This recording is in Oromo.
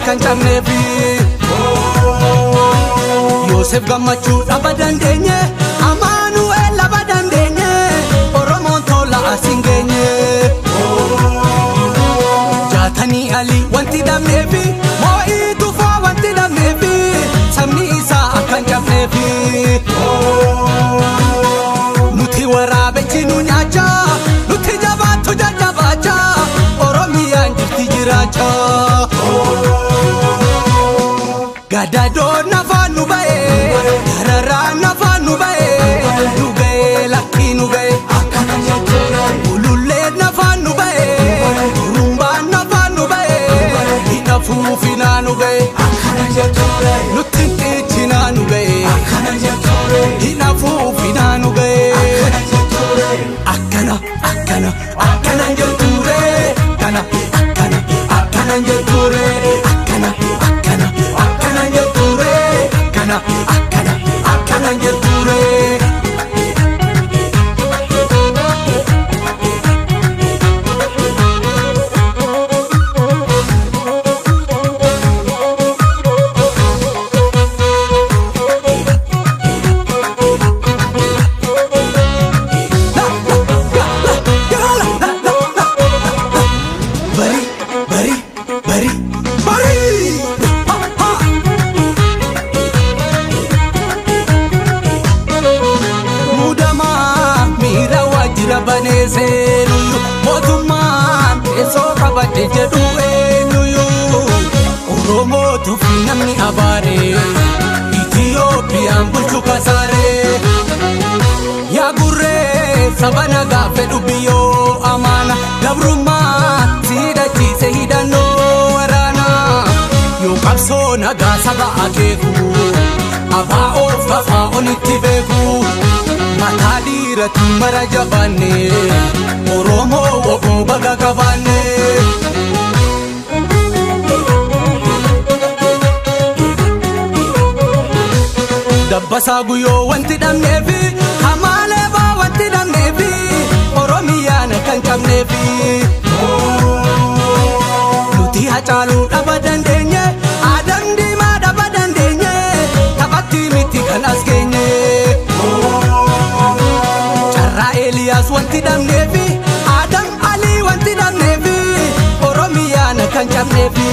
kan cabneefi Yosef gammachuu dhaba dandeenye Amaanu'eel laba dandeenye Oromoon tola asin geenye Jaatanii Ali wanti dhabneefi Moo'ii Tufaa wanti dhabneefi sabni isaa akkan cabneefi Nuti waraabechi nu nyaachaa Nuti jabaattu jajjabaachaa Oromiyaan jirti jiraachaa Gadadoo nafaan nu ba'ee Dararaan nafaan nu ba'ee Nu ga'ee lakkii nu ga'ee akkana jechuudha Ululleen nafaan nu ba'ee Rumbaan nafaan nu ba'ee Hidha fuufinaa nu ga'ee akkana jechuudha Nutti xiichinaa nu ga'ee akkana jechuudha Hidha fuufinaa nu ga'ee akkana jechuudha Akkana jechuudha Kana akkana jechuudha Akkana jechuudha Akkana jechuudha Bari Mudamaa miira waajjira baneeseenuyyuu mootummaan teessoo qabadhe jedhu eenyuyyuu Oromootu fi namni abaaree Itiyoophiyaan bulchu kasaaree Yaa gurree saba nagaa fedhu biyyoo amaana gabrummaa siidhachiise hidhannoo waraanaa Yoo qabsoo nagaa saba akeeku Abaa'oof kafaa olitti beeku Mataa dhiiratu mara jabaanne Oromoo woboo baga qabaanne Dabbasaa guyyoo wanti dhabneefi Hamaalee baa wanti dhabneefi Oromiyaan kan cabneefi Nuti Hacaaluu dhaba dandeenye Adam Diimaa dhaba dandeenye Taphatti miti kan as geenye Carraa Eeliyaas wanti dhabneefi Adam Alii wanti dhabneefi Oromiyaan kan cabneefi